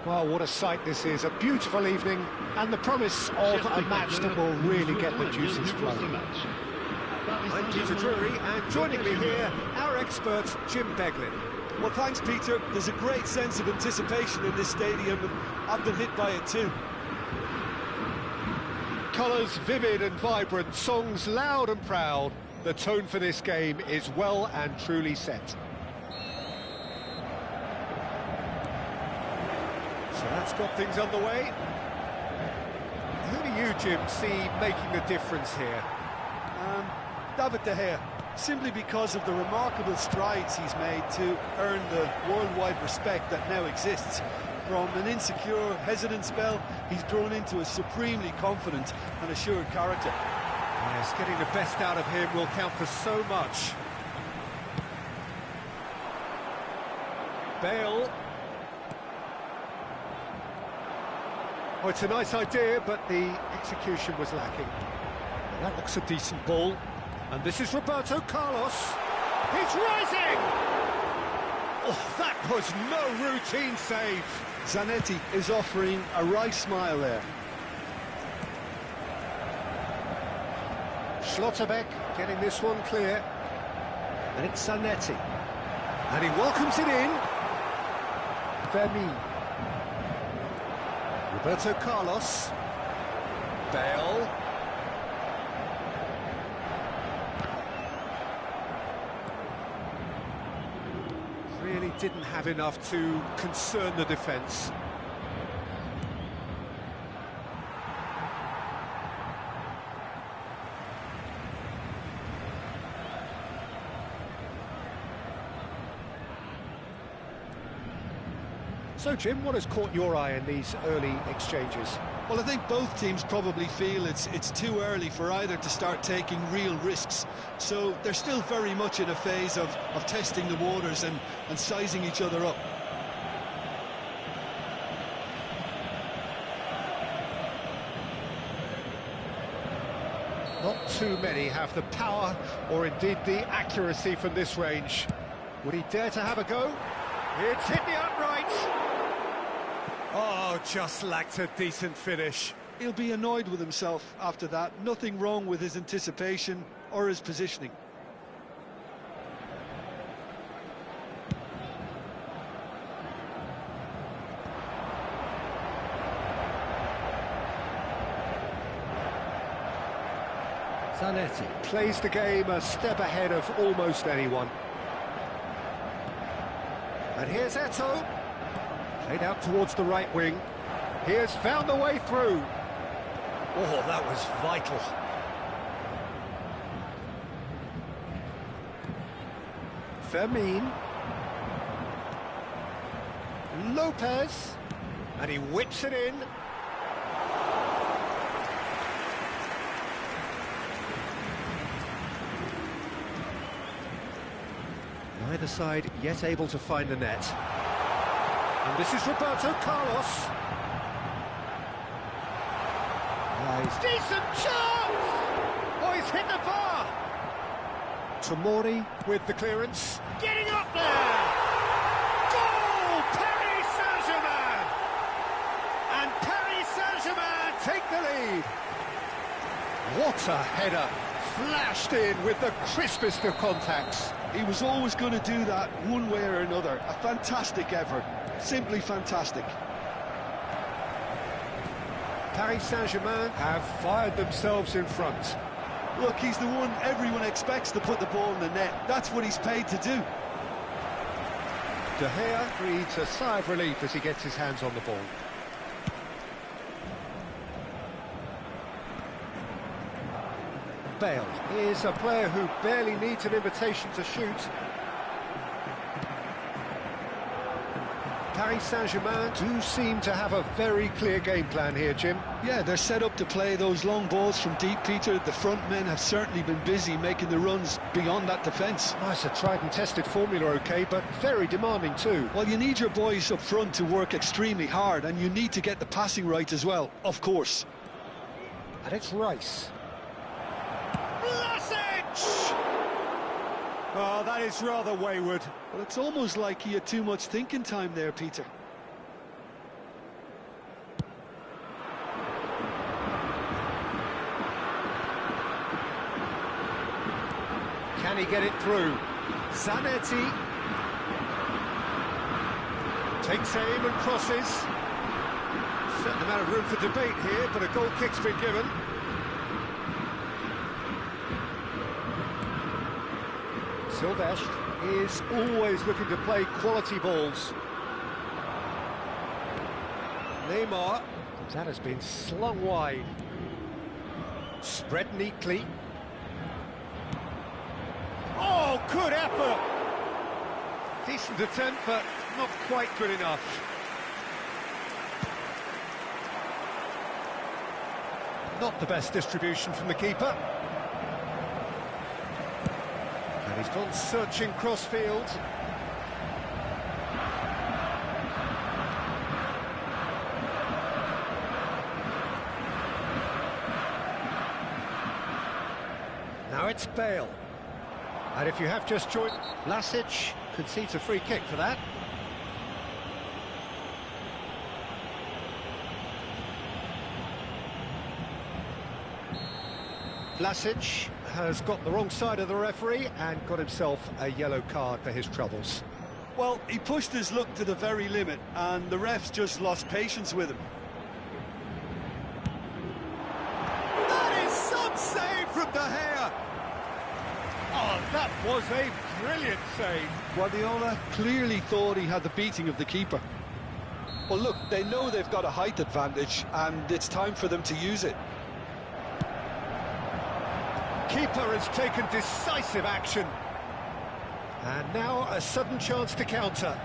Well, what a sight this is, a beautiful evening, and the promise of a match that will really get the juices flowing. I'm Peter Drury, and joining me here, our expert, Jim Beglin. Well, thanks, Peter. There's a great sense of anticipation in this stadium, and I've been hit by it too. Colours vivid and vibrant, songs loud and proud. The tone for this game is well and truly set. So that's got things underway. Who do you, Jim, see making the difference here? David De Gea, simply because of the remarkable strides he's made to earn the worldwide respect that now exists. From an insecure, hesitant spell, he's grown into a supremely confident and assured character. Yes, getting the best out of him will count for so much. Bale. Oh, it's a nice idea, but the execution was lacking. That looks a decent ball. And this is Roberto Carlos. He's rising! Oh, that was no routine save. Zanetti is offering a right smile there. Schlotterbeck getting this one clear. And it's Zanetti. And he welcomes it in. Vermeer. Roberto Carlos. Bale. Really didn't have enough to concern the defence. So, Jim, what has caught your eye in these early exchanges? Well, I think both teams probably feel it's too early for either to start taking real risks. So they're still very much in a phase of testing the waters and sizing each other up. Not too many have the power or indeed the accuracy from this range. Would he dare to have a go? It's hit the upright. Oh, just lacked a decent finish. He'll be annoyed with himself after that. Nothing wrong with his anticipation or his positioning. Zanetti plays the game a step ahead of almost anyone. And here's Eto'o. Played out towards the right wing. He has found the way through. Oh, that was vital. Fermin. Lopez. And he whips it in. Neither side yet able to find the net. And this is Roberto Carlos. Nice. Decent chance! Oh, he's hit the bar! Tomori with the clearance. Getting up there! Goal! Paris Saint-Germain! And Paris Saint-Germain take the lead. What a header! Flashed in with the crispest of contacts. He was always going to do that one way or another. A fantastic effort. Simply fantastic. Paris Saint-Germain have fired themselves in front. Look, he's the one everyone expects to put the ball in the net. That's what he's paid to do. De Gea breathes a sigh of relief as he gets his hands on the ball. Bale is a player who barely needs an invitation to shoot. Paris Saint-Germain do seem to have a very clear game plan here, Jim. Yeah, they're set up to play those long balls from deep, Peter. The front men have certainly been busy making the runs beyond that defence. Oh, it's a tried and tested formula, OK, but very demanding too. Well, you need your boys up front to work extremely hard, and you need to get the passing right as well, of course. And it's Rice. Oh, that is rather wayward. Well, it's almost like he had too much thinking time there, Peter. Can he get it through? Zanetti takes aim and crosses. Certain amount of room for debate here, but a goal kick's been given. Silvestre is always looking to play quality balls. Neymar, that has been slung wide. Spread neatly. Oh, good effort! Decent attempt, but not quite good enough. Not the best distribution from the keeper. And he's gone searching cross-field. Now it's Bale. And if you have just joined, Vlasic concedes a free kick for that. Vlasic has got the wrong side of the referee and got himself a yellow card for his troubles. Well, he pushed his luck to the very limit, and the refs just lost patience with him. That is some save from De Gea! Oh, that was a brilliant save. Guardiola clearly thought he had the beating of the keeper. Well, look, they know they've got a height advantage, and it's time for them to use it. Keeper has taken decisive action. And now a sudden chance to counter.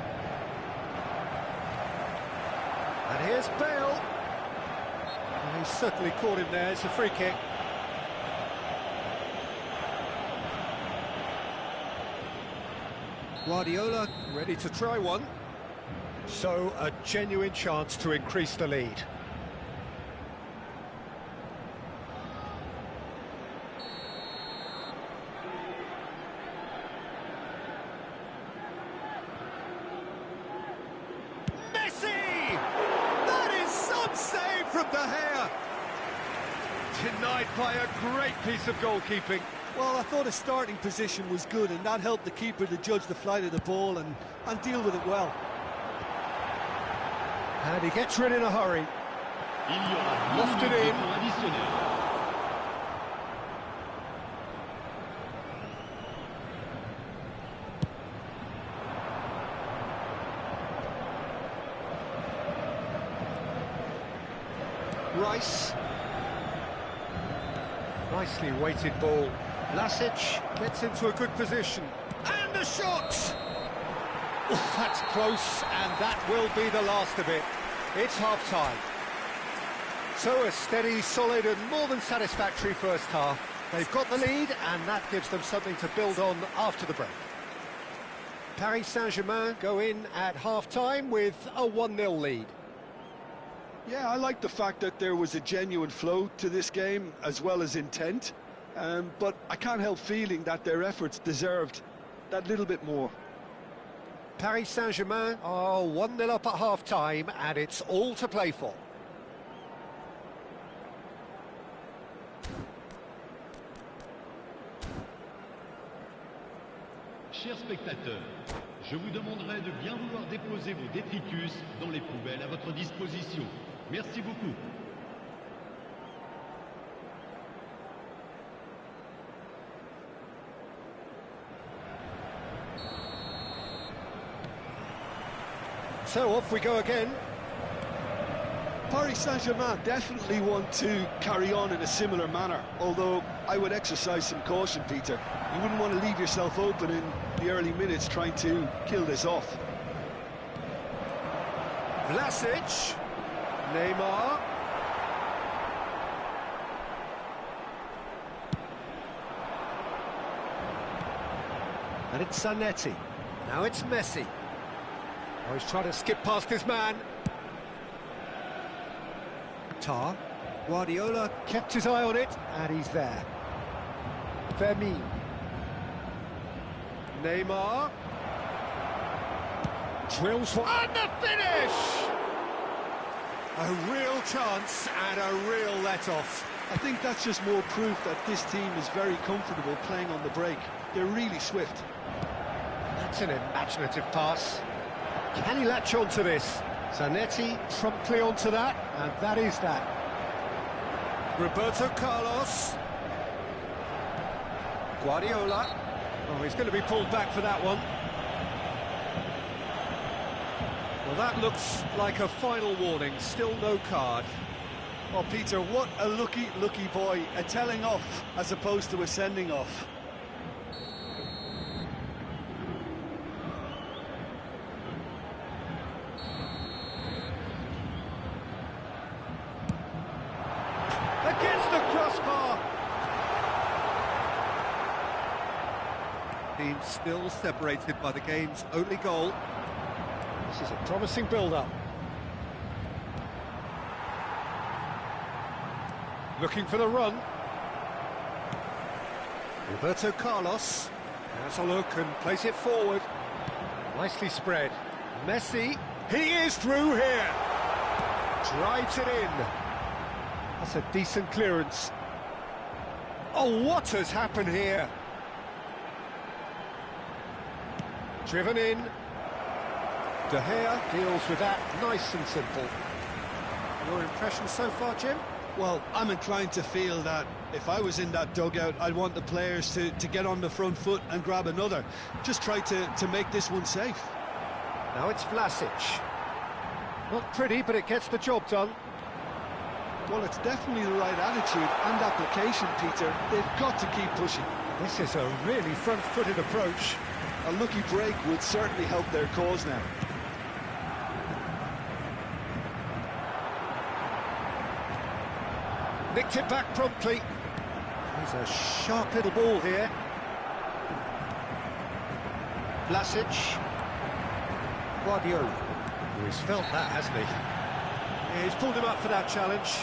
And here's Bale. And he certainly caught him there. It's a free kick. Guardiola ready to try one. So a genuine chance to increase the lead. From De Gea. Denied by a great piece of goalkeeping. Well, I thought his starting position was good, and that helped the keeper to judge the flight of the ball and deal with it well. And he gets rid in a hurry. Lofted in. Rice. Nicely weighted ball. Vlasic gets into a good position. And a shot! Oh, that's close, and that will be the last of it. It's half-time. So a steady, solid and more than satisfactory first half. They've got the lead, and that gives them something to build on after the break. Paris Saint-Germain go in at half-time with a 1-0 lead. Yeah, I like the fact that there was a genuine flow to this game, as well as intent. But I can't help feeling that their efforts deserved that little bit more. Paris Saint-Germain are 1-0 up at half-time, and it's all to play for. Chers spectateurs, je vous demanderai de bien vouloir déposer vos détritus dans les poubelles à votre disposition. Merci beaucoup. So off we go again. Paris Saint-Germain definitely want to carry on in a similar manner, although I would exercise some caution, Peter. You wouldn't want to leave yourself open in the early minutes trying to kill this off. Vlasic. Neymar. And it's Zanetti. Now it's Messi. Oh, he's trying to skip past his man. Tar. Guardiola kept his eye on it, and he's there. Fermin. Neymar. Drills for... And the finish! A real chance and a real let-off. I think that's just more proof that this team is very comfortable playing on the break. They're really swift. That's an imaginative pass. Can he latch onto this? Zanetti promptly onto that, and that is that. Roberto Carlos. Guardiola. Oh, he's going to be pulled back for that one. Well, that looks like a final warning, still no card. Oh, Peter, what a lucky boy. A telling off as opposed to a sending off. Against the crossbar. Team still separated by the game's only goal. This is a promising build-up. Looking for the run. Roberto Carlos has a look and plays it forward. Nicely spread. Messi, he is through here. Drives it in. That's a decent clearance. Oh, what has happened here? Driven in. De Gea deals with that nice and simple. Your impression so far, Jim? Well, I'm inclined to feel that if I was in that dugout, I'd want the players to get on the front foot and grab another. Just try to make this one safe. Now it's Vlasic. Not pretty, but it gets the job done. Well, it's definitely the right attitude and application, Peter. They've got to keep pushing. This is a really front-footed approach. A lucky break would certainly help their cause now. Nicked it back promptly. There's a sharp little ball here. Vlasic. Guardiola. Oh, he's felt that, hasn't he? Yeah, he's pulled him up for that challenge.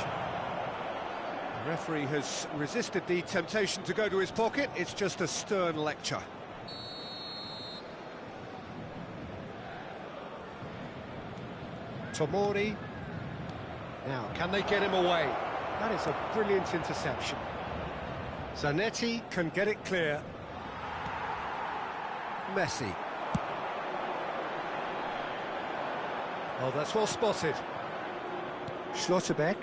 The referee has resisted the temptation to go to his pocket. It's just a stern lecture. Tomori. Now, can they get him away? That is a brilliant interception. Zanetti can get it clear. Messi. Oh, that's well spotted. Schlotterbeck.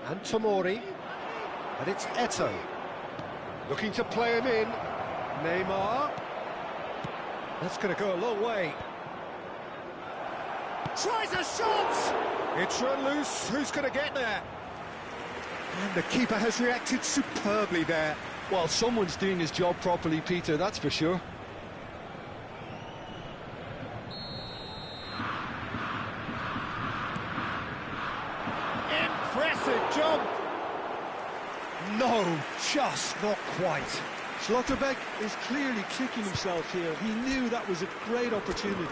And Tomori. And it's Eto'o. Looking to play him in. Neymar. That's going to go a long way. Tries a shot! It's run loose. Who's going to get there? And the keeper has reacted superbly there. Well, someone's doing his job properly, Peter, that's for sure. Impressive jump! No, just not quite. Schlotterbeck is clearly kicking himself here. He knew that was a great opportunity.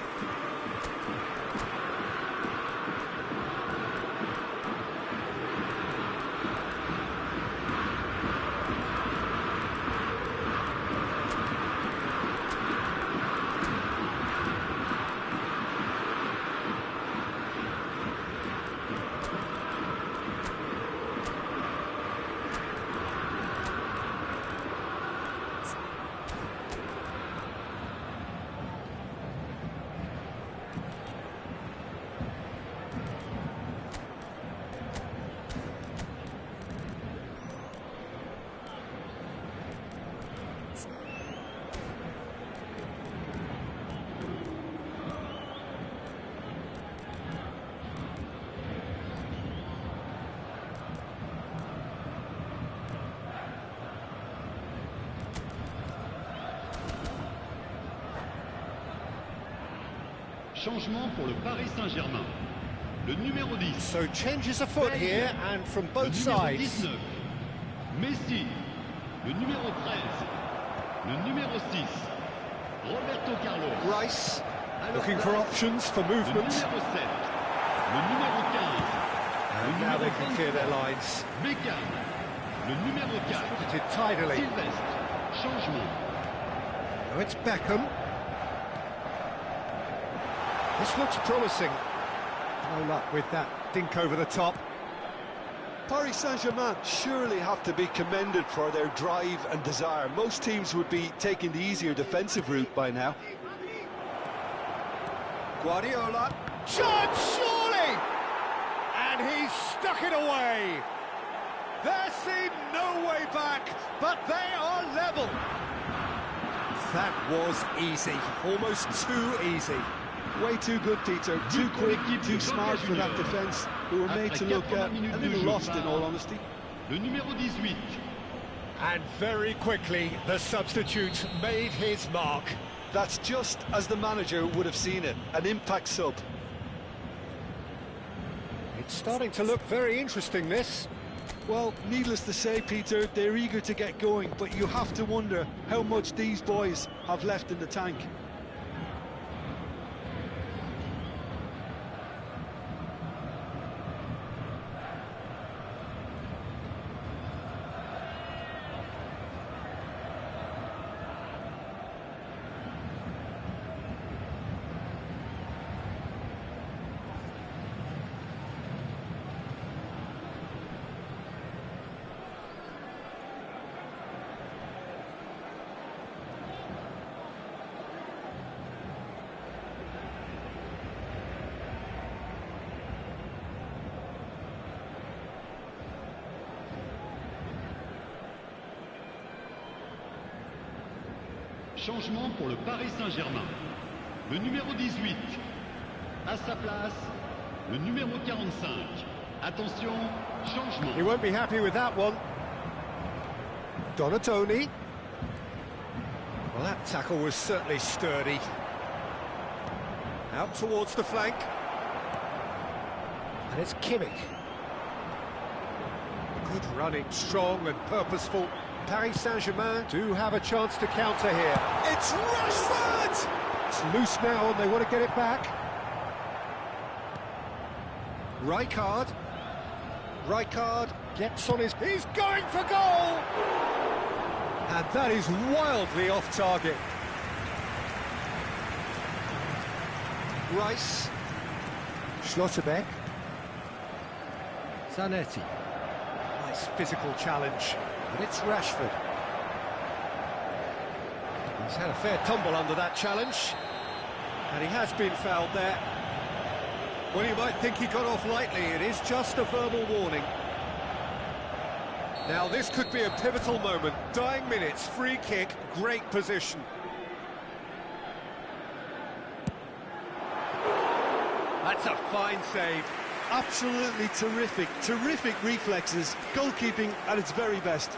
Changement pour le Paris Saint-Germain. Le numéro 10. So changes a foot here and from both le numéro sides. 19. Messi. Le numéro 13. Le numéro 6. Roberto Carlos. Rice looking for options for Le movement. numéro 7. Le numéro 15. And now they can clear their lines. Beckham. Le numéro 4. Put it tidily. Sylvestre. Changement. Oh, it's Beckham. This looks promising. No luck with that dink over the top. Paris Saint-Germain surely have to be commended for their drive and desire. Most teams would be taking the easier defensive route by now. Guardiola, chance surely! And he's stuck it away. There seemed no way back, but they are level. That was easy, almost too easy. Way too good, Peter. Too quick, too smart for that defence. Who were made to look a little lost, in all honesty. Le numéro 18. And very quickly, the substitute made his mark. That's just as the manager would have seen it, an impact sub. It's starting to look very interesting, this. Well, needless to say, Peter, they're eager to get going, but you have to wonder how much these boys have left in the tank. Changement pour le Paris Saint-Germain. Le numéro 18. À sa place, le numéro 45. Attention, changement. He won't be happy with that one. Donatoni. Well, that tackle was certainly sturdy. Out towards the flank. And it's Kimmich. Good running, strong and purposeful. Paris Saint-Germain do have a chance to counter here. It's Rashford! It's loose now and they want to get it back. Rijkaard. Rijkaard gets on his... He's going for goal! And that is wildly off target. Rice. Schlotterbeck. Zanetti. Nice physical challenge. But it's Rashford. He's had a fair tumble under that challenge. And he has been fouled there. Well, you might think he got off lightly. It is just a verbal warning. Now, this could be a pivotal moment. Dying minutes, free kick, great position. That's a fine save. Absolutely terrific, terrific reflexes, goalkeeping at its very best.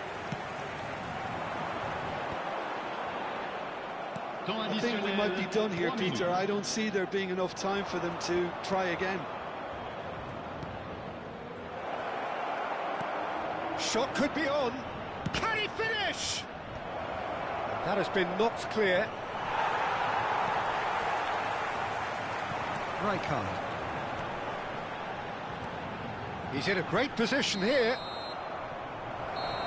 I think we might be done here, Peter. I don't see there being enough time for them to try again. Shot could be on. Can he finish? That has been knocked clear. Rijkaard. He's in a great position here.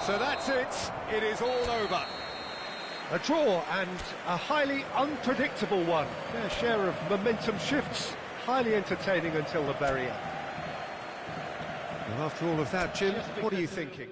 So that's it. It is all over. A draw and a highly unpredictable one. Fair share of momentum shifts. Highly entertaining until the very end. Well, after all of that, Jim, what are you thinking?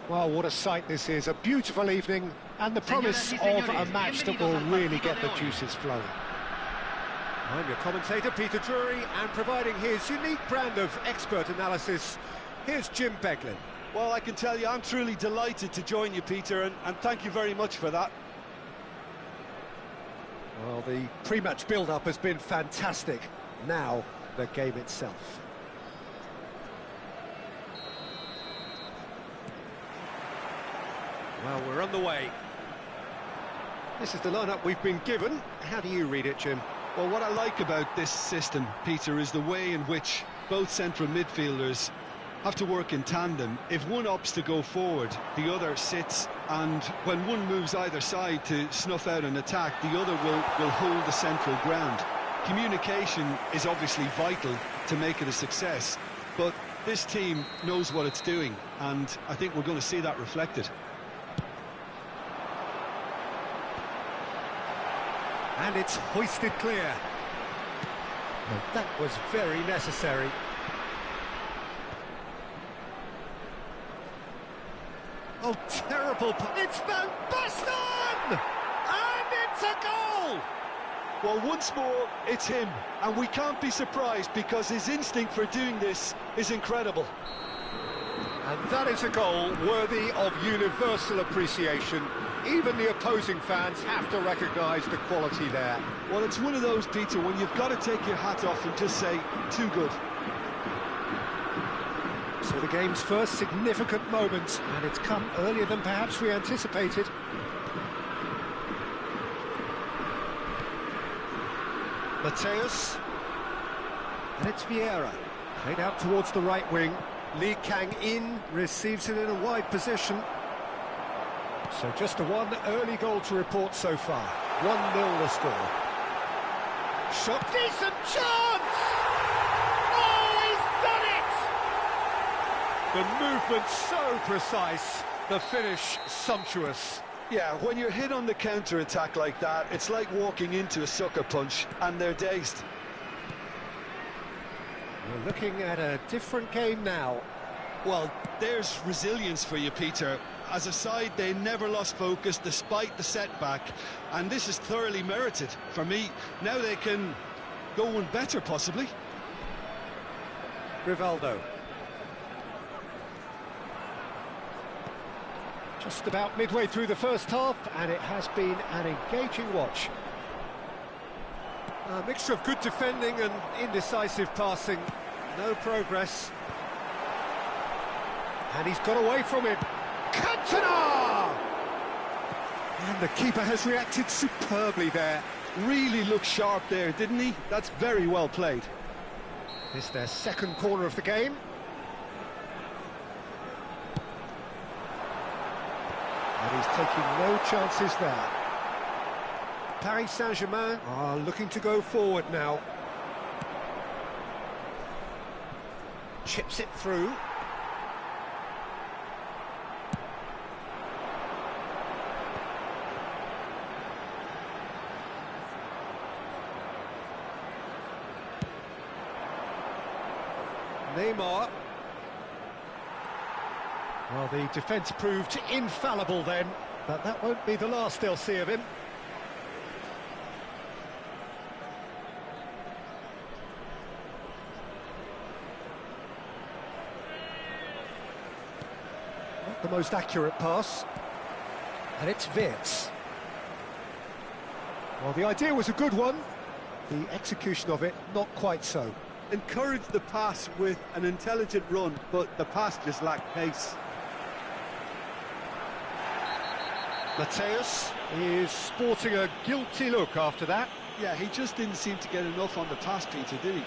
Well, what a sight this is. A beautiful evening and the promise of a match that will really get the juices flowing. I'm your commentator, Peter Drury, and providing his unique brand of expert analysis, here's Jim Beglin. Well, I can tell you I'm truly delighted to join you, Peter, and thank you very much for that. Well, the pre-match build-up has been fantastic. Now, the game itself. Well, we're on the way. This is the lineup we've been given. How do you read it, Jim? Well, what I like about this system, Peter, is the way in which both central midfielders have to work in tandem. If one opts to go forward, the other sits, and when one moves either side to snuff out an attack, the other will hold the central ground. Communication is obviously vital to make it a success, but this team knows what it's doing, and I think we're going to see that reflected. And it's hoisted clear. And that was very necessary. Oh, terrible. It's Van Basten! And it's a goal! Well, once more, it's him. And we can't be surprised because his instinct for doing this is incredible. And that is a goal worthy of universal appreciation. Even the opposing fans have to recognise the quality there. Well, it's one of those, Peter, when you've got to take your hat off and just say, too good. So the game's first significant moment, and it's come earlier than perhaps we anticipated. Mateus. And it's Vieira. Played out towards the right wing. Lee Kang-in receives it in a wide position. So just the one early goal to report so far. 1-0 the score. Shot. Decent chance! Oh, he's done it! The movement so precise, the finish sumptuous. Yeah, when you're hit on the counter-attack like that, it's like walking into a sucker punch, and they're dazed. We're looking at a different game now. Well, there's resilience for you, Peter. As a side, they never lost focus despite the setback, and this is thoroughly merited for me. Now they can go one better, possibly. Rivaldo. Just about midway through the first half, and it has been an engaging watch. A mixture of good defending and indecisive passing. No progress. And he's got away from him. Cantona! And the keeper has reacted superbly there. Really looked sharp there, didn't he? That's very well played. It's their second corner of the game. And he's taking no chances there. Paris Saint-Germain are looking to go forward now. Chips it through. Neymar. Well, the defence proved infallible then, but that won't be the last they'll see of him. Not the most accurate pass. And it's Wirtz. Well, the idea was a good one. The execution of it, not quite so. Encouraged the pass with an intelligent run, but the pass just lacked pace. Mateus is sporting a guilty look after that. Yeah, he just didn't seem to get enough on the pass, Peter, did he?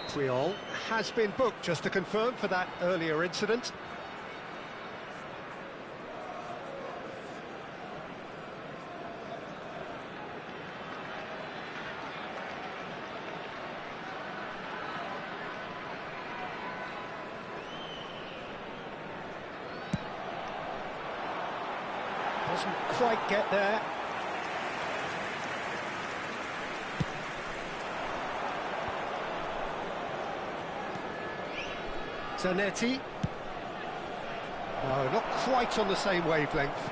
Puyol has been booked, just to confirm, for that earlier incident. Doesn't quite get there. Zanetti. No, not quite on the same wavelength.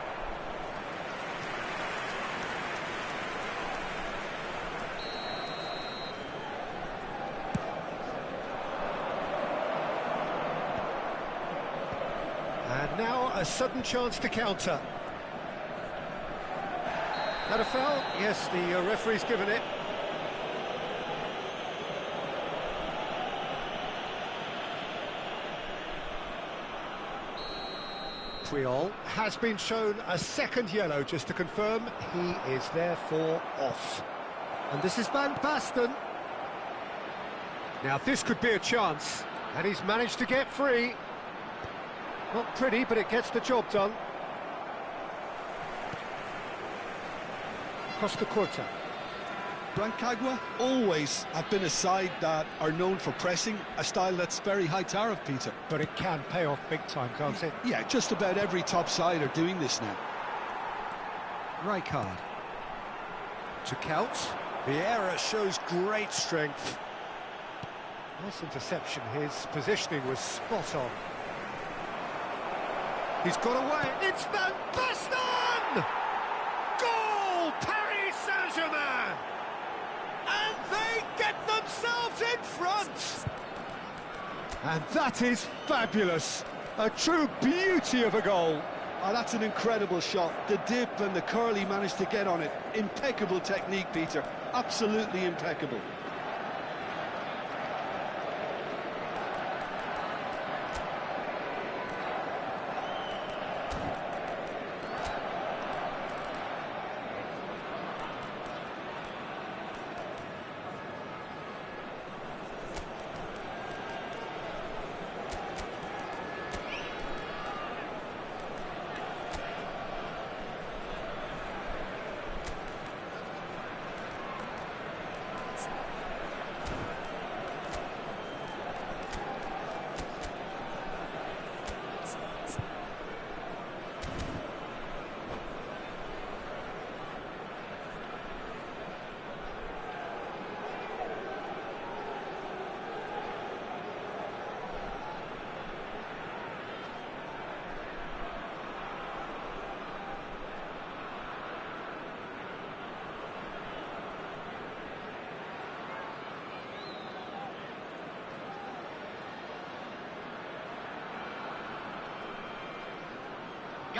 And now a sudden chance to counter. That a foul? Yes, the referee's given it. Puyol has been shown a second yellow, just to confirm. He is therefore off. And this is Van Basten. Now this could be a chance, and he's managed to get free. Not pretty, but it gets the job done. Costa Curta. Rancagua always have been a side that are known for pressing, a style that's very high tariff, Peter. But it can pay off big time, can't it? Yeah, just about every top side are doing this now. Rijkaard. To count. The error shows great strength. Nice interception. His positioning was spot on. He's got away. It's Van Basten! Goal! Paris Saint-Germain! And they get themselves in front! And that is fabulous. A true beauty of a goal. Oh, that's an incredible shot. The dip and the curl he managed to get on it. Impeccable technique, Peter. Absolutely impeccable.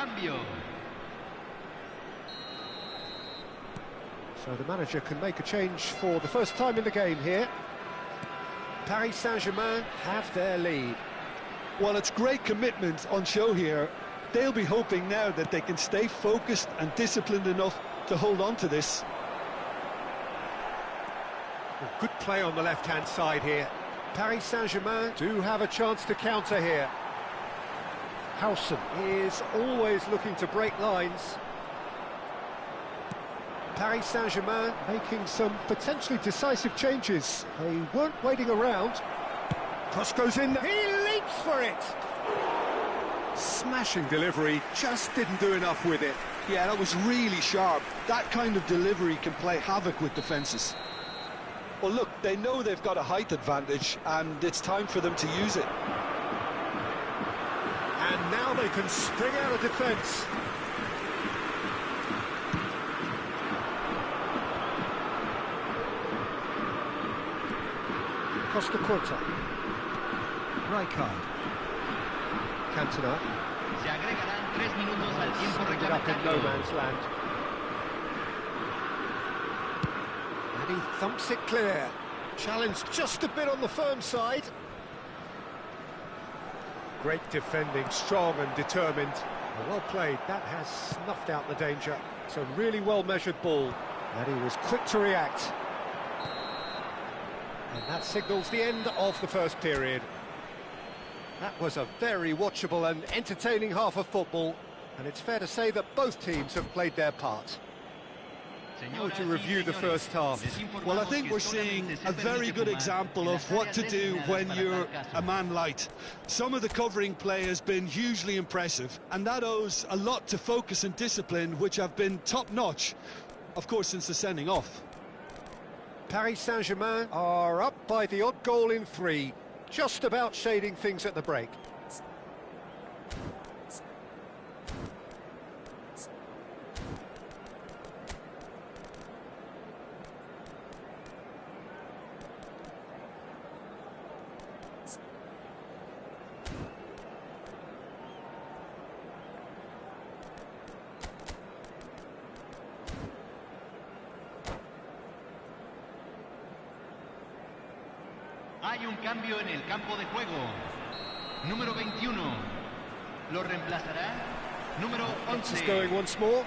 Cambio. So the manager can make a change for the first time in the game here. Paris Saint-Germain have their lead. Well, it's great commitment on show here. They'll be hoping now that they can stay focused and disciplined enough to hold on to this. Well, good play on the left-hand side here. Paris Saint-Germain do have a chance to counter here. Howson is always looking to break lines. Paris Saint-Germain making some potentially decisive changes. They weren't waiting around. Cross goes in, he leaps for it! Smashing delivery, just didn't do enough with it. Yeah, that was really sharp. That kind of delivery can play havoc with defences. Well, look, they know they've got a height advantage, and it's time for them to use it. And now they can spring out of defence. Costa Curta. Rijkaard. Cantona. Se agregarán 3 minutos al tiempo Ended up in no reglamentario. man's land. And he thumps it clear. Challenged just a bit on the firm side. Great defending, strong and determined. Well played, that has snuffed out the danger. It's a really well-measured ball. And he was quick to react. And that signals the end of the first period. That was a very watchable and entertaining half of football, and it's fair to say that both teams have played their part. How would you review the first half? Well, I think we're seeing a very good example of what to do when you're a man light. Some of the covering play has been hugely impressive, and that owes a lot to focus and discipline, which have been top-notch, of course, since the sending off. Paris Saint-Germain are up by the odd goal in 3, just about shading things at the break. Hay un cambio en el campo de juego. Número 21. Lo reemplazará número 11. Is going once more.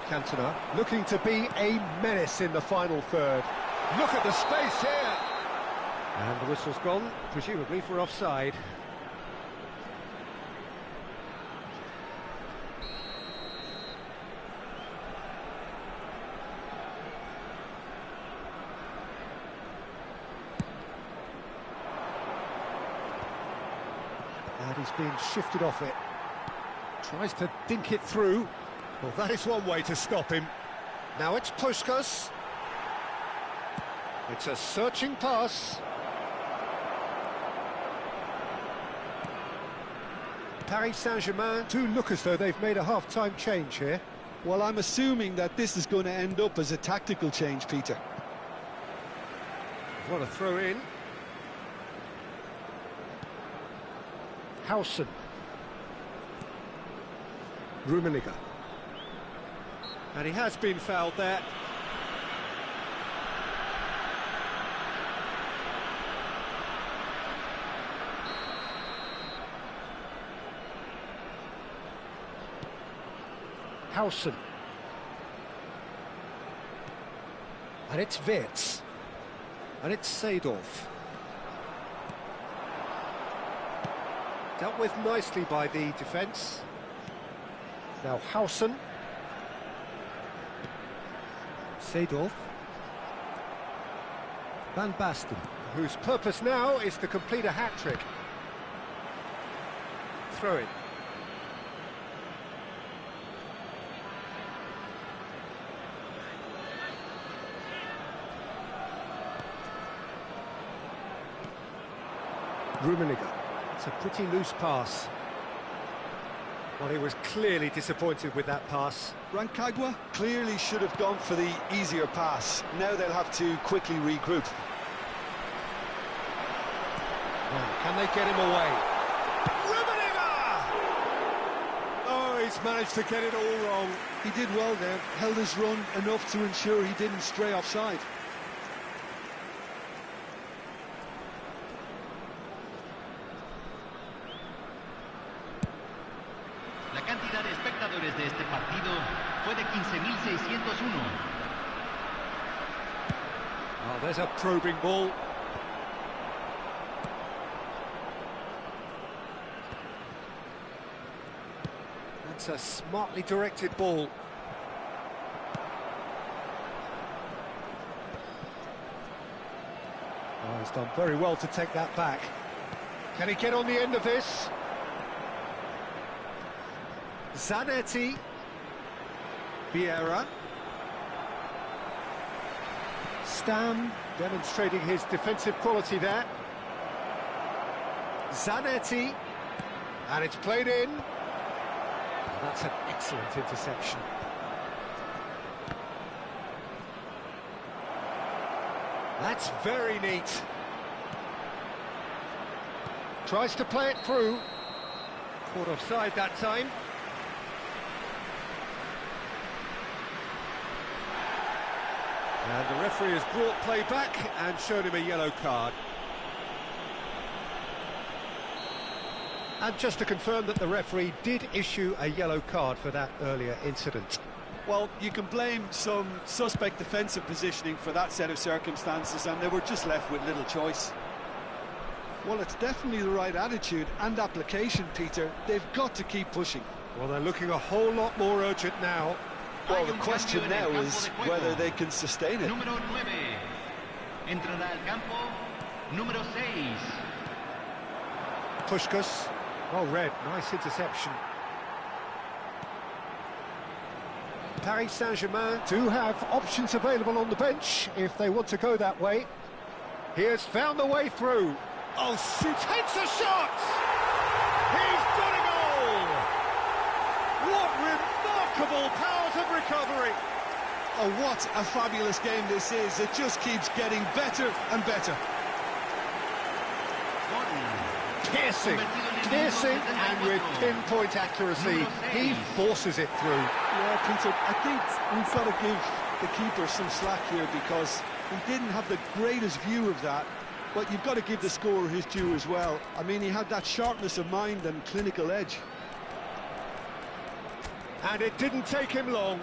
Cantona looking to be a menace in the final third. Look at the space here. And the whistle's gone, presumably for offside. And he's being shifted off it. Tries to dink it through. Well, that is one way to stop him. Now it's Puskas. It's a searching pass. Paris Saint-Germain do look as though they've made a half-time change here. Well, I'm assuming that this is going to end up as a tactical change, Peter. What a throw in. Howson. Rummenigge. And he has been fouled there. Howson. And it's Wirtz. And it's Seedorf. Dealt with nicely by the defence. Now Howson. Seedorf. Van Basten, whose purpose now is to complete a hat-trick. Throw it. Rummenigge. It's a pretty loose pass. Well, he was clearly disappointed with that pass. Rancagua clearly should have gone for the easier pass. Now they'll have to quickly regroup. Now, can they get him away? Oh, he's managed to get it all wrong. He did well there, held his run enough to ensure he didn't stray offside. La cantidad de espectadores de este partido fue de 15.601. Oh, there's a probing ball. That's a smartly directed ball. Oh, he's done very well to take that back. Can he get on the end of this? Zanetti. Vieira. Stam demonstrating his defensive quality there. Zanetti. And it's played in. Oh, that's an excellent interception. That's very neat. Tries to play it through. Caught offside that time. And the referee has brought play back and shown him a yellow card. And just to confirm that the referee did issue a yellow card for that earlier incident. Well, you can blame some suspect defensive positioning for that set of circumstances, and they were just left with little choice. Well, it's definitely the right attitude and application, Peter. They've got to keep pushing. Well, they're looking a whole lot more urgent now. Well, the question now is whether they can sustain it. Número 9. Entrará al campo. Número 6. Puskás. Oh, red. Nice interception. Paris Saint-Germain do have options available on the bench if they want to go that way. He has found the way through. Oh, takes a shot! He's got a goal! What remarkable powers of recovery! Oh, what a fabulous game this is. It just keeps getting better and better. Piercing, and with pinpoint accuracy, he forces it through. Yeah, Peter, I think we've got to give the keeper some slack here because he didn't have the greatest view of that, but you've got to give the scorer his due as well. I mean, he had that sharpness of mind and clinical edge. And it didn't take him long.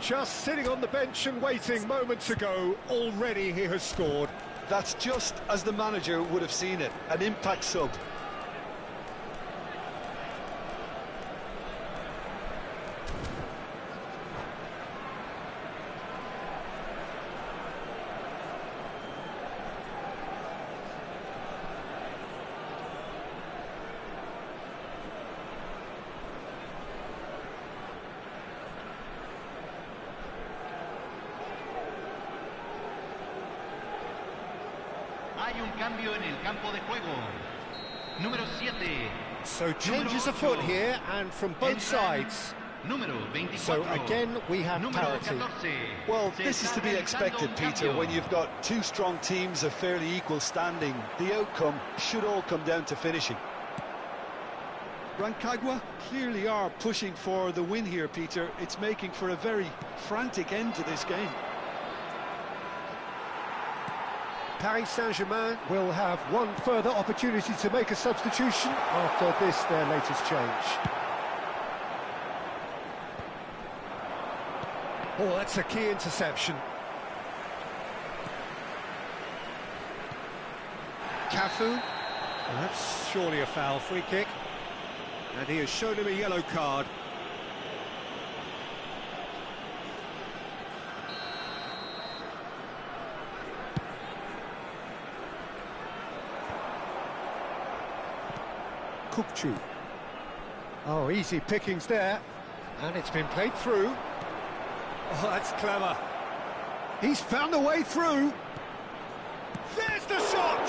Just sitting on the bench and waiting moments ago, already he has scored. That's just as the manager would have seen it, an impact sub. Hay un cambio en el campo de juego. Número 7. So changes afoot here, and from both sides. Número 24. So again, we have parity. Well, this is to be expected, Peter, when you've got two strong teams of fairly equal standing. The outcome should all come down to finishing. Rancagua clearly are pushing for the win here, Peter. It's making for a very frantic end to this game. Paris Saint-Germain will have one further opportunity to make a substitution after this, their latest change. Oh, that's a key interception. Cafu. Well, that's surely a foul, free kick. And he has shown him a yellow card. Kupchu. Oh, easy pickings there. And it's been played through. Oh, that's clever. He's found the way through. There's the shot!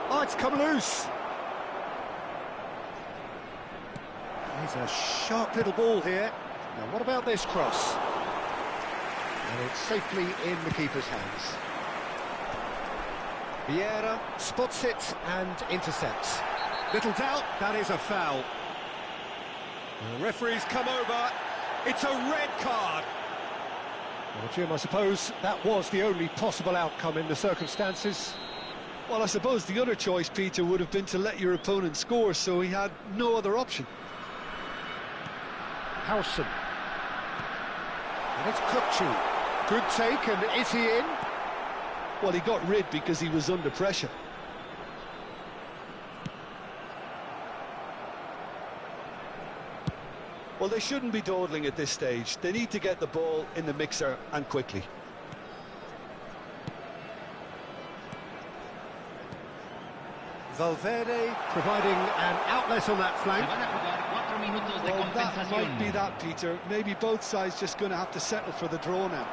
Oh, it's come loose. There's a sharp little ball here. Now, what about this cross? And it's safely in the keeper's hands. Vieira spots it and intercepts. Little doubt, that is a foul. The referee's come over. It's a red card. Well, Jim, I suppose that was the only possible outcome in the circumstances. Well, I suppose the other choice, Peter, would have been to let your opponent score, so he had no other option. Howson. And it's Kukcu. Good take, and is he in? Well, he got rid because he was under pressure. Well, they shouldn't be dawdling at this stage. They need to get the ball in the mixer and quickly. Valverde providing an outlet on that flank. Well, that might be that, Peter. Maybe both sides just going to have to settle for the draw now.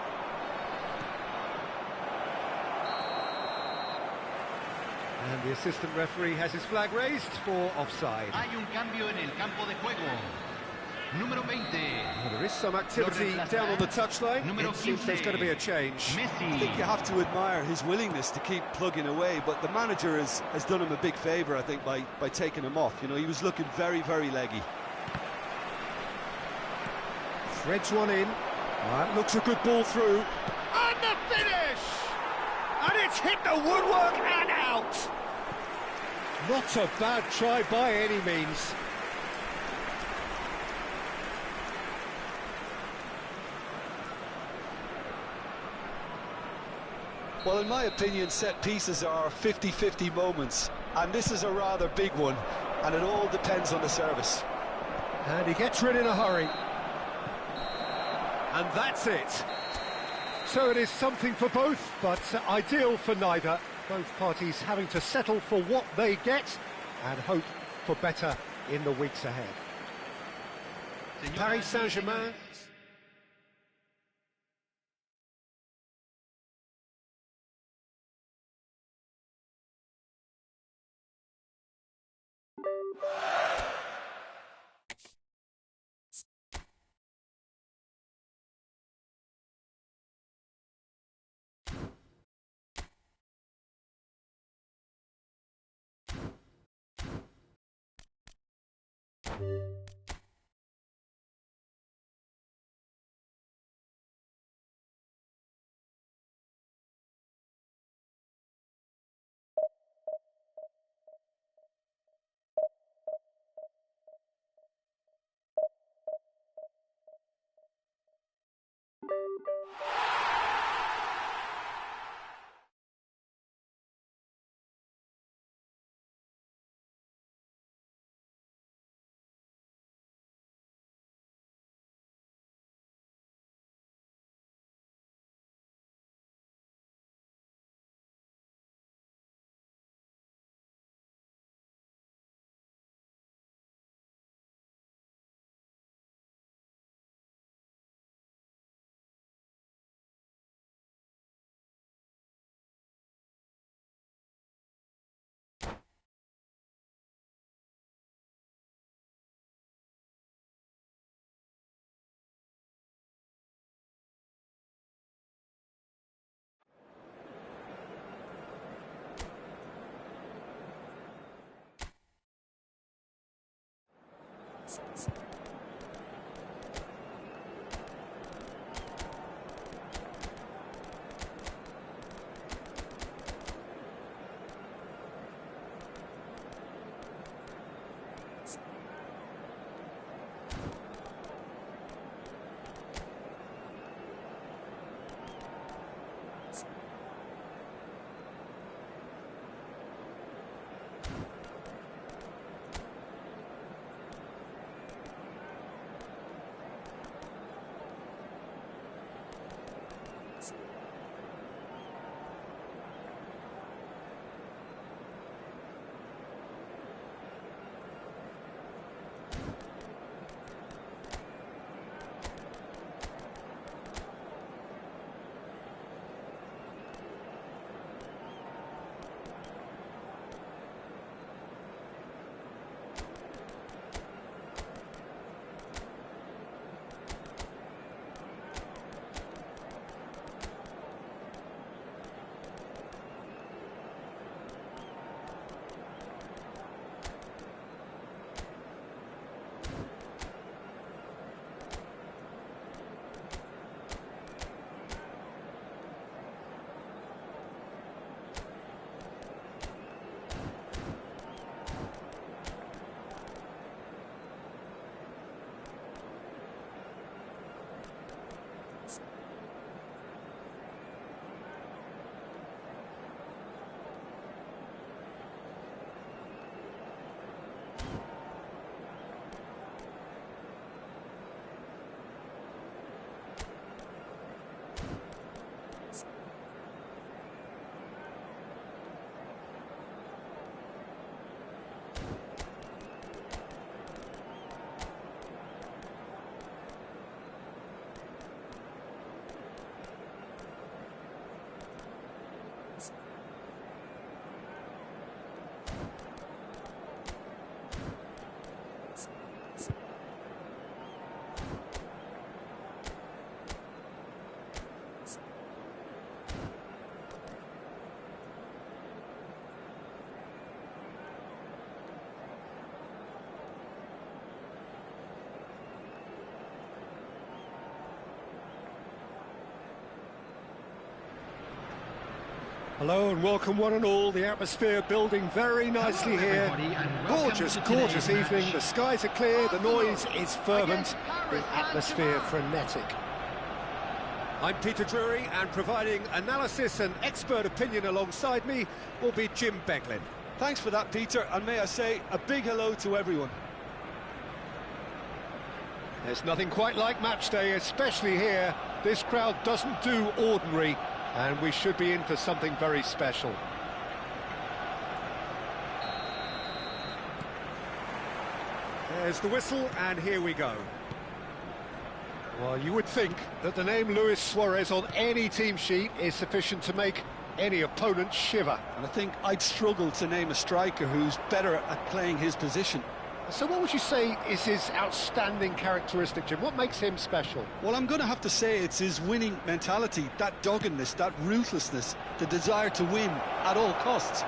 And the assistant referee has his flag raised for offside. Hay un cambio en el campo de juego. Número 20. Well, there is some activity down on the touchline. It seems there's going to be a change. I think you have to admire his willingness to keep plugging away, but the manager has done him a big favour, I think, by taking him off. You know, he was looking very, very leggy. Threads one in. That looks a good ball through. And the finish! And it's hit the woodwork and out! Not a bad try by any means. Well, in my opinion, set pieces are 50-50 moments, and this is a rather big one, and it all depends on the service. And he gets rid in a hurry. And that's it. So it is something for both, but ideal for neither. Both parties having to settle for what they get and hope for better in the weeks ahead. Paris Saint-Germain. Hello and welcome one and all. The atmosphere building very nicely here. Gorgeous, gorgeous evening. The skies are clear, the noise is fervent, the atmosphere frenetic. I'm Peter Drury, and providing analysis and expert opinion alongside me will be Jim Beglin. Thanks for that, Peter, and may I say a big hello to everyone. There's nothing quite like match day, especially here. This crowd doesn't do ordinary, and we should be in for something very special. There's the whistle, and here we go. Well, you would think that the name Luis Suarez on any team sheet is sufficient to make any opponent shiver. And I think I'd struggle to name a striker who's better at playing his position. So what would you say is his outstanding characteristic, Jim? What makes him special? Well, I'm going to have to say it's his winning mentality, that doggedness, that ruthlessness, the desire to win at all costs.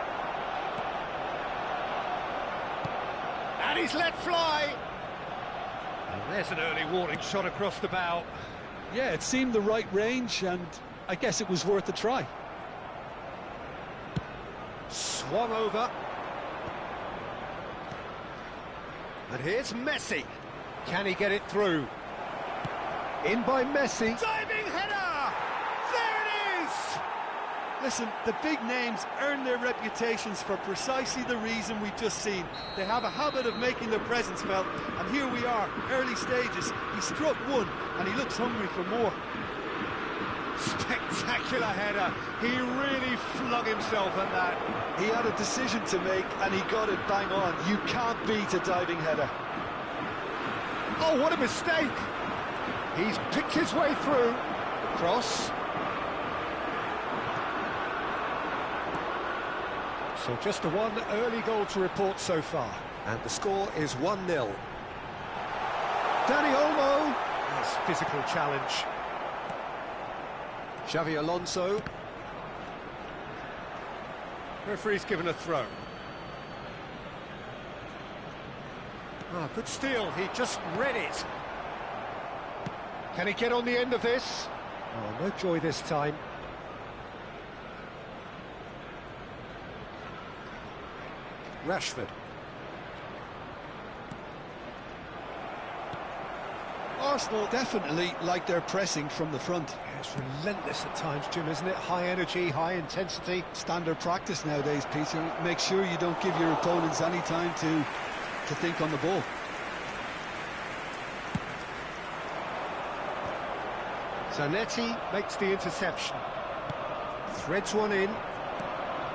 And he's let fly! And there's an early warning shot across the bow. Yeah, it seemed the right range, and I guess it was worth a try. Swung over. And here's Messi. Can he get it through? In by Messi. Diving header! There it is! Listen, the big names earn their reputations for precisely the reason we've just seen. They have a habit of making their presence felt, and here we are, early stages. He struck one, and he looks hungry for more. Spectacular header. He really flung himself at that. He had a decision to make, and he got it bang on. You can't beat a diving header. Oh, what a mistake! He's picked his way through. Cross. So just the one early goal to report so far. And the score is 1-0. Dani Olmo. Nice physical challenge. Xavi Alonso. Referee's given a throw. Ah, good steal, he just read it. Can he get on the end of this? Oh, no joy this time. Rashford. Arsenal definitely like their pressing from the front. Yeah, it's relentless at times, Jim, isn't it? High energy, high intensity. Standard practice nowadays, Peter. Make sure you don't give your opponents any time to think on the ball. Zanetti makes the interception. Threads one in.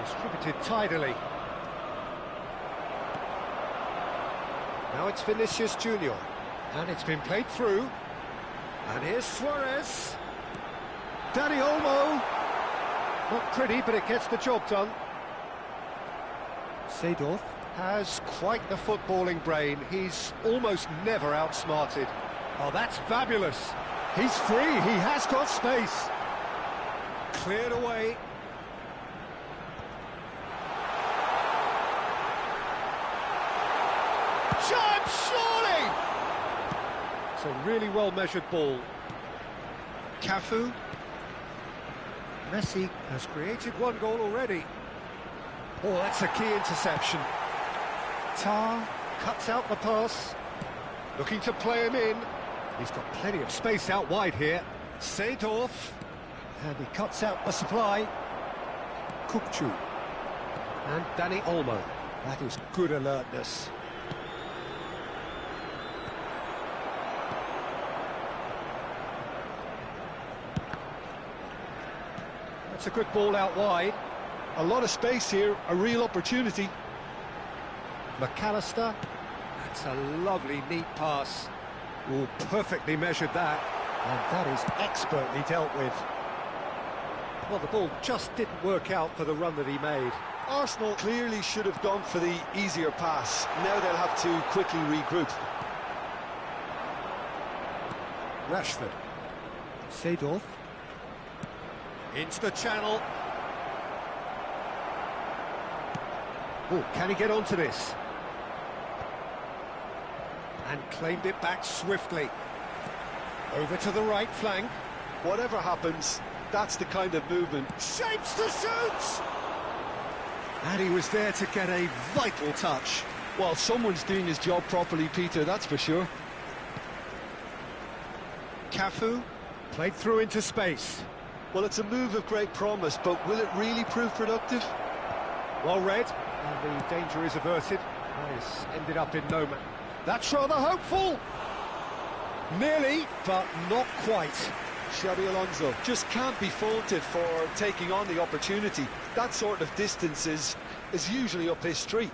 Distributed tidily. Now it's Vinicius Junior. And it's been played through. And here's Suarez. Dani Olmo. Not pretty, but it gets the job done. Seedorf has quite the footballing brain. He's almost never outsmarted. Oh, that's fabulous. He's free. He has got space. Cleared away. Chance, surely! It's a really well-measured ball. Cafu. Messi has created one goal already. Oh, that's a key interception. Tar cuts out the pass. Looking to play him in. He's got plenty of space out wide here. Seedorf. And he cuts out the supply. Kukçu. And Dani Olmo. That is good alertness. That's a good ball out wide. A lot of space here, a real opportunity. McAllister. That's a lovely, neat pass. Oh, perfectly measured that. And that is expertly dealt with. Well, the ball just didn't work out for the run that he made. Arsenal clearly should have gone for the easier pass. Now they'll have to quickly regroup. Rashford. Seedorf. Into the channel. Oh, can he get onto this? And claimed it back swiftly. Over to the right flank. Whatever happens, That's the kind of movement. Shapes to shoot! And he was there to get a vital touch. Well, someone's doing his job properly, Peter, that's for sure. Cafu played through into space. Well, it's a move of great promise, but will it really prove productive? Well read, and the danger is averted. It's ended up in no man. That's rather hopeful. Nearly, but not quite. Xabi Alonso just can't be faulted for taking on the opportunity. That sort of distance is usually up his street.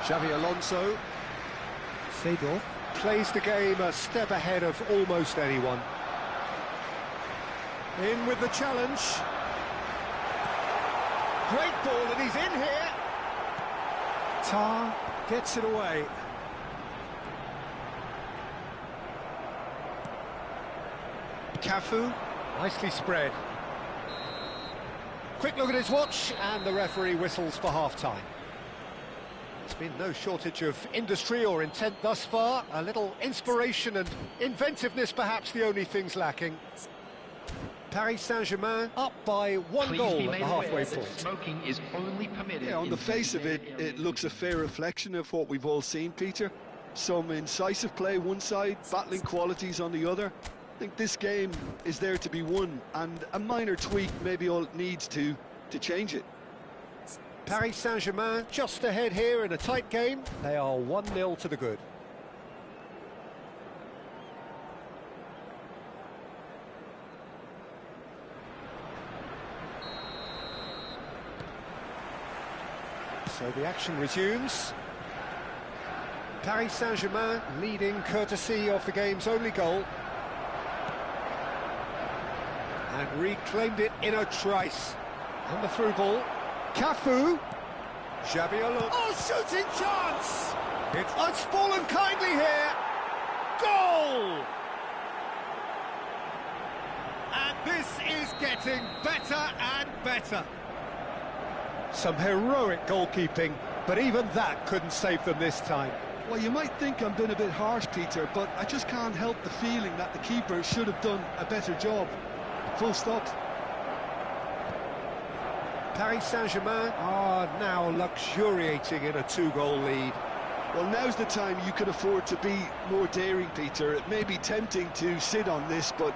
Xabi Alonso. Seedorf plays the game a step ahead of almost anyone. In with the challenge. Great ball, and he's in here. Tar gets it away. Cafu, nicely spread. Quick look at his watch, and the referee whistles for half-time. There's been no shortage of industry or intent thus far. A little inspiration and inventiveness, perhaps the only things lacking. Paris Saint-Germain up by one goal at the halfway point. Smoking is only permitted. Yeah, on the face of it, it looks a fair reflection of what we've all seen, Peter. Some incisive play one side, battling qualities on the other. I think this game is there to be won, and a minor tweak maybe all it needs to change it. Paris Saint-Germain just ahead here in a tight game. They are 1-0 to the good. So the action resumes. Paris Saint-Germain leading courtesy of the game's only goal. And reclaimed it in a trice. And the through ball. Cafu. Xabi Alonso. Oh, shooting chance! It's fallen kindly here. Goal! And this is getting better and better. Some heroic goalkeeping, but even that couldn't save them this time. Well, you might think I'm being a bit harsh, Peter, but I just can't help the feeling that the keeper should have done a better job. Full stop. Paris Saint-Germain are now luxuriating in a 2-goal lead. Well, now's the time you can afford to be more daring, Peter. It may be tempting to sit on this, but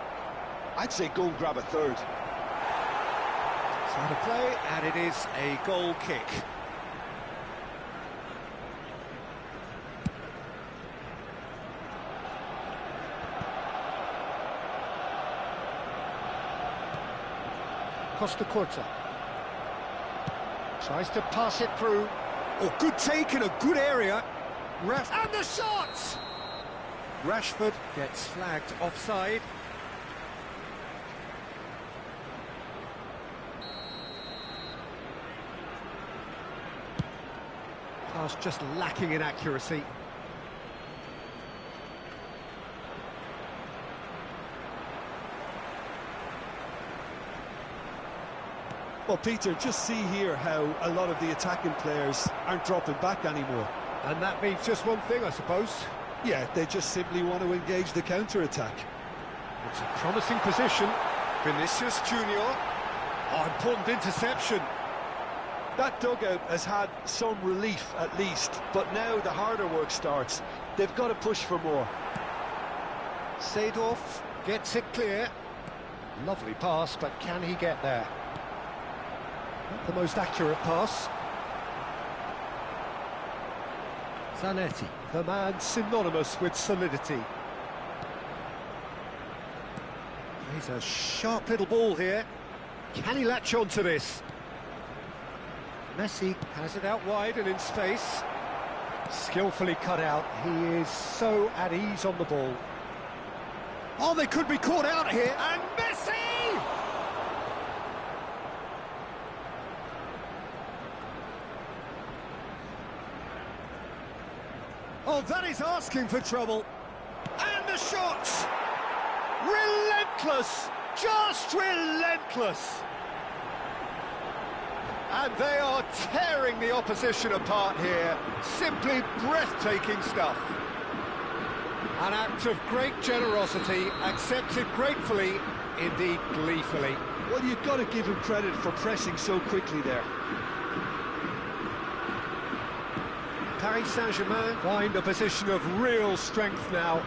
I'd say go and grab a third. Side of play, and it is a goal kick. Costa Curta. Tries to pass it through. Oh, good take in a good area. And the shot! Rashford gets flagged offside. Pass just lacking in accuracy. Well, Peter, just see here how a lot of the attacking players aren't dropping back anymore. And that means just one thing, I suppose. Yeah, they just simply want to engage the counter-attack. It's a promising position. Vinicius Junior. Oh, important interception. That dugout has had some relief, at least, but now the harder work starts. They've got to push for more. Seedorf gets it clear. Lovely pass, but can he get there? Not the most accurate pass. Zanetti, the man synonymous with solidity. He's a sharp little ball here. Can he latch on to this? Messi has it out wide and in space. Skillfully cut out. He is so at ease on the ball. Oh, they could be caught out here. And Messi! Oh, that is asking for trouble. And the shot! Relentless! Just relentless! And they are tearing the opposition apart here. Simply breathtaking stuff. An act of great generosity, accepted gratefully, indeed gleefully. Well, you've got to give him credit for pressing so quickly there. Paris Saint-Germain find a position of real strength now.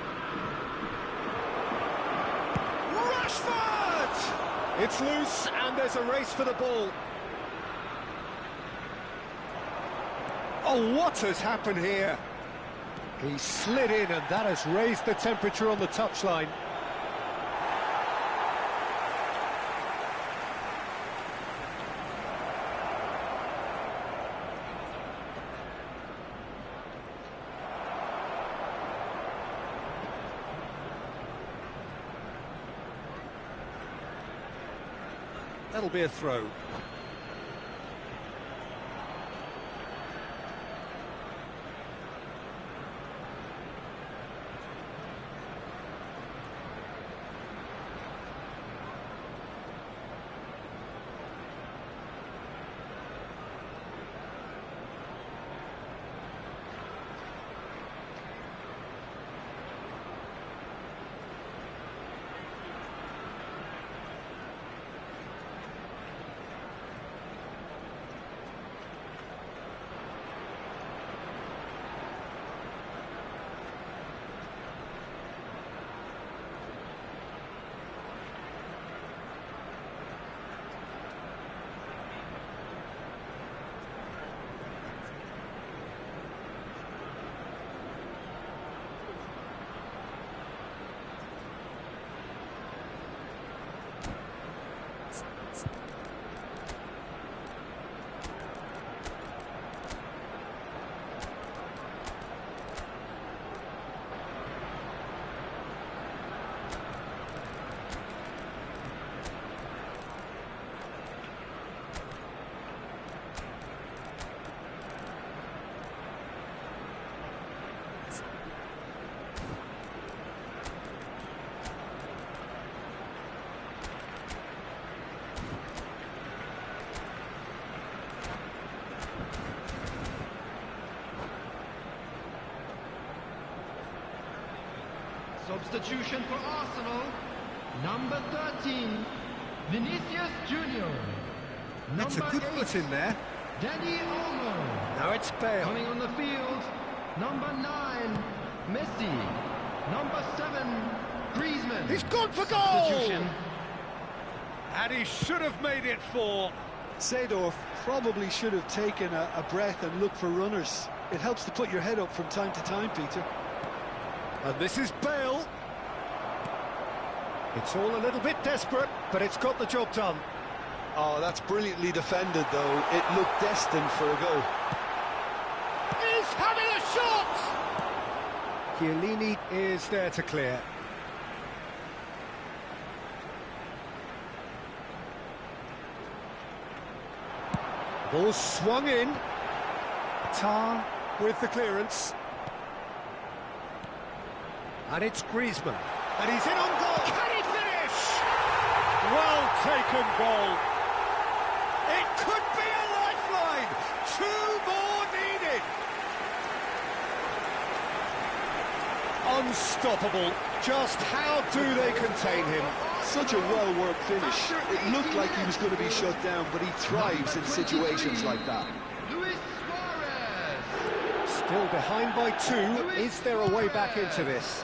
Rashford! It's loose and there's a race for the ball. Oh, what has happened here? He slid in and that has raised the temperature on the touchline. That'll be a throw. Substitution for Arsenal, number 13, Vinicius Junior. That's a good foot in there. Danny Olmo. Now it's Bale. Coming on the field, number 9, Messi. Number 7, Griezmann. He's gone for goal! Substitution. And he should have made it 4. Seedorf probably should have taken a breath and looked for runners. It helps to put your head up from time to time, Peter. And this is Bale. It's all a little bit desperate, but it's got the job done. Oh, that's brilliantly defended, though. It looked destined for a goal. He's having a shot! Chiellini is there to clear. Ball swung in. Tar with the clearance. And it's Griezmann. And he's in on goal. Can he finish? Well taken goal. It could be a lifeline. 2 more needed. Unstoppable. Just how do they contain him? Such a well-worked finish. It looked like he was going to be shut down, but he thrives in situations like that. Luis Suarez. Still behind by 2. Is there a way back into this?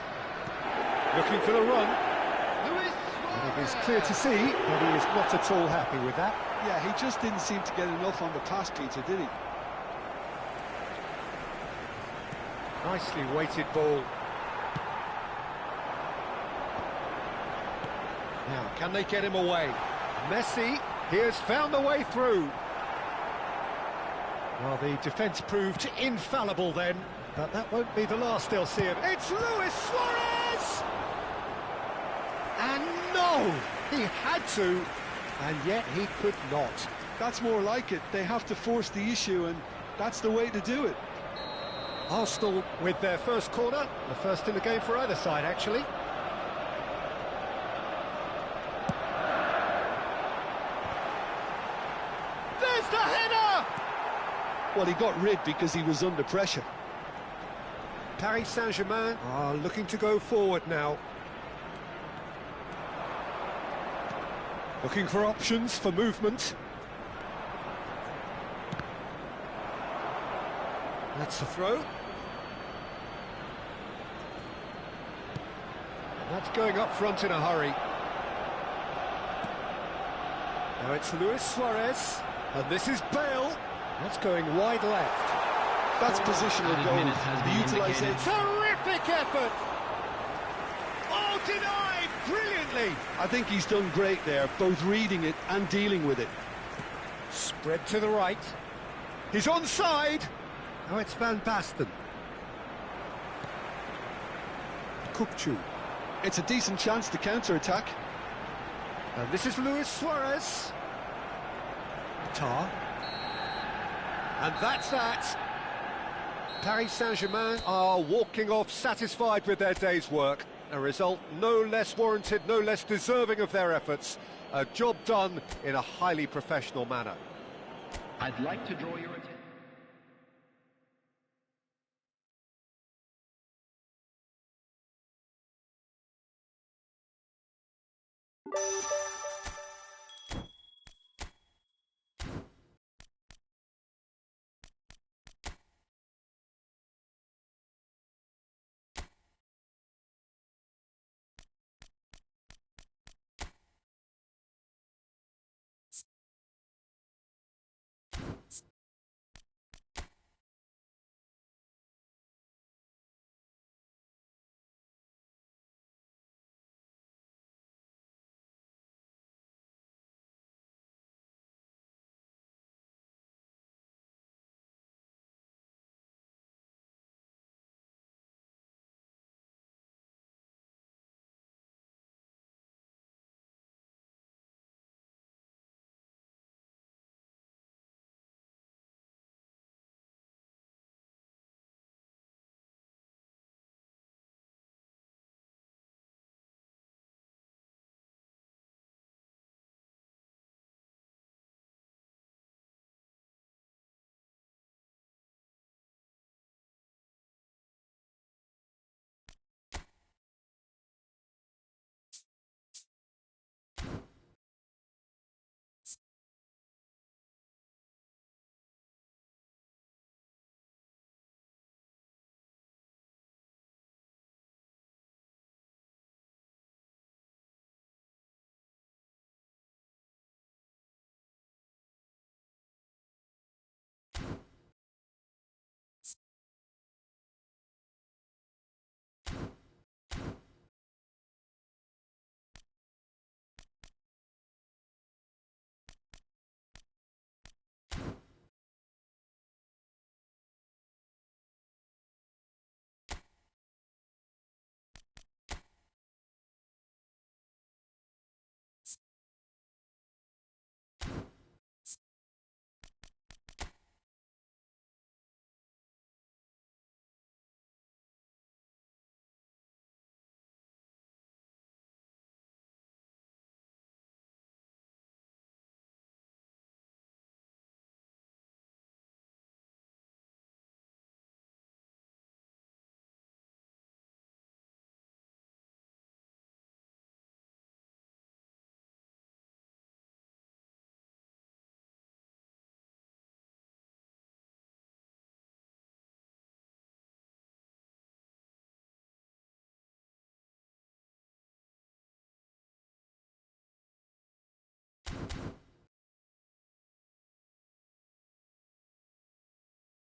Looking for the run. And it is clear to see that he is not at all happy with that. Yeah, he just didn't seem to get enough on the pass, Peter, did he? Nicely weighted ball. Now, can they get him away? Messi, he has found the way through. Well, the defence proved infallible then, but that won't be the last they'll see of. It's Luis Suarez! And no, he had to, and yet he could not. That's more like it. They have to force the issue, and that's the way to do it. Arsenal with their first corner, the first in the game for either side, actually. There's Here's the header! Well, he got rid because he was under pressure. Paris Saint-Germain are looking to go forward now. Looking for options for movement. That's the throw. And that's going up front in a hurry. Now it's Luis Suarez, and this is Bale. That's going wide left. That's positional goal. The utilisation. Terrific effort! Oh, denied brilliantly! I think he's done great there, both reading it and dealing with it. Spread to the right. He's onside! Now it's Van Basten. Kupchu. It's a decent chance to counter-attack. And this is Luis Suarez. Tar. And that's that. Paris Saint-Germain are walking off satisfied with their day's work. A result no less warranted, no less deserving of their efforts. A job done in a highly professional manner. I'd like to draw your attention.